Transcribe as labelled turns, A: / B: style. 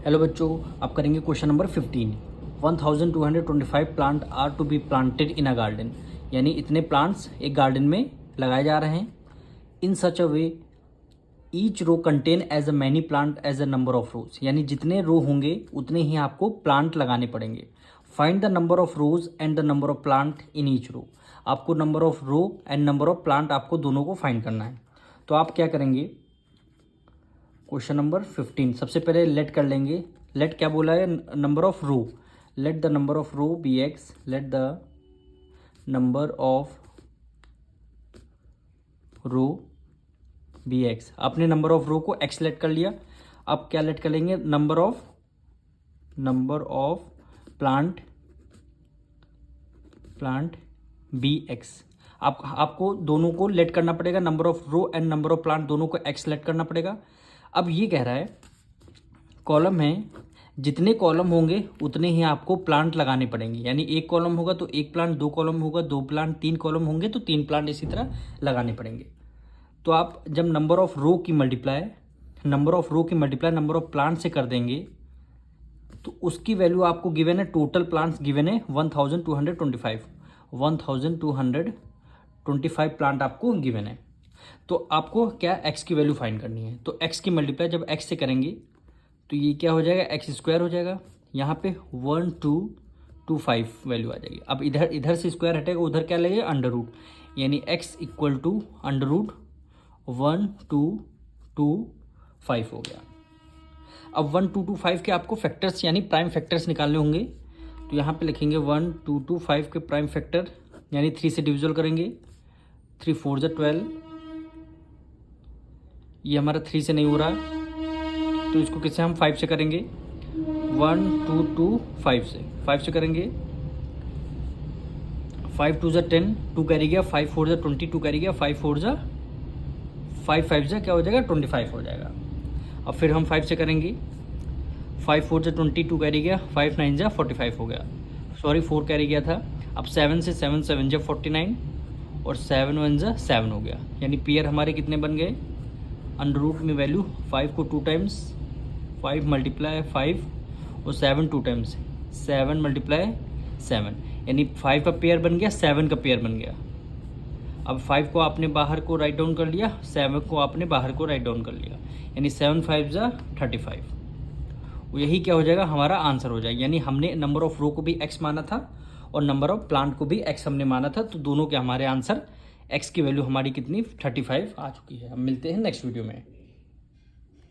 A: Hello बच्चों, आप करेंगे question number 15। 1225 plant are to be planted in a garden, यानी इतने प्लांट्स एक गार्डन में लगाए जा रहे हैं। In such a way each row contain as a many plant as a number of rows, यानी जितने रो होंगे उतने ही आपको प्लांट लगाने पड़ेंगे। Find the number of rows and the number of plant in each row. आपको number of row and number of plant आपको दोनों को फाइंड करना है। तो आप क्या करेंगे, क्वेश्चन नंबर 15 सबसे पहले लेट कर लेंगे। लेट क्या बोला है, number of row. Let the number of row be x, let the number of row be x. आपने नंबर ऑफ रो को एक्स लेट कर लिया। अब क्या लेट कर लेंगे, number of plant be x. आपको दोनों को लेट करना पड़ेगा, number of row and number of plant दोनों को एक्स लेट करना पड़ेगा। अब ये कह रहा है कॉलम है, जितने कॉलम होंगे उतने ही आपको प्लांट लगाने पड़ेंगे। यानी एक कॉलम होगा तो एक प्लांट, दो कॉलम होगा दो प्लांट, तीन कॉलम होंगे तो तीन प्लांट, इसी तरह लगाने पड़ेंगे। तो आप जब नंबर ऑफ रो की मल्टीप्लाई नंबर ऑफ प्लांट से कर देंगे तो उसकी वैल्यू आपको गिवन है, टोटल प्लांट्स गिवन है 1225 प्लांट आपको गिवन है। तो आपको क्या एक्स की वैल्यू फाइंड करनी है। तो एक्स की मल्टीप्लाई जब एक्स से करेंगे तो ये क्या हो जाएगा, एक्स स्क्वायर हो जाएगा। यहाँ पे 1225 वैल्यू आ जाएगी। अब इधर से स्क्वायर हटेगा, उधर क्या लगेगा, अंडर रूट, यानी x equal to under root 1225 हो गया। अब 1225 के आपको फैक्टर्स यानी प्राइम फैक्टर्स निकालने होंगे। तो यहाँ पे लिखेंगे 1225 के प्राइम फैक्टर, यानी 3 से डिविजल करेंगे। 3 4 जा 12, ये हमारा 3 से नहीं हो रहा है तो इसको किससे हम 5 से करेंगे, 1225 से 5 से करेंगे। 5 2 जा 10, 2 कैरी गया, 5 4 जा 20, 2 कैरी गया, 5 4 जा 5 5 जा क्या हो जाएगा, 25 हो जाएगा। अब फिर हम 5 से करेंगे, 5 4 जा 20, 2 कैरी गया, 5 9 जा 45 हो गया, सॉरी 4 कैरी गया था। अब 7 से 7 7 जा 49 और 7 1 जा 7 हो गया। यानी पेयर हमारे कितने बन गए, अंडर रूट में वैल्यू 5 को 2 टाइम्स 5 मल्टीप्लाई 5 और 7 2 टाइम्स 7 मल्टीप्लाई 7, यानी 5 का पेयर बन गया, 7 का पेयर बन गया। अब 5 को आपने बाहर को राइट डाउन कर लिया, 7 को आपने बाहर को राइट डाउन कर लिया, यानी 7 5 जा 35। यही क्या हो जाएगा, हमारा आंसर हो जाएगा। यानी हमने नंबर ऑफ रो को भी एक्स माना था और नंबर ऑफ प्लांट को भी एक्स हमने माना था, तो दोनों के हमारे आंसर एक्स की वैल्यू हमारी कितनी 35 आ चुकी है। अब मिलते हैं नेक्स्ट वीडियो में।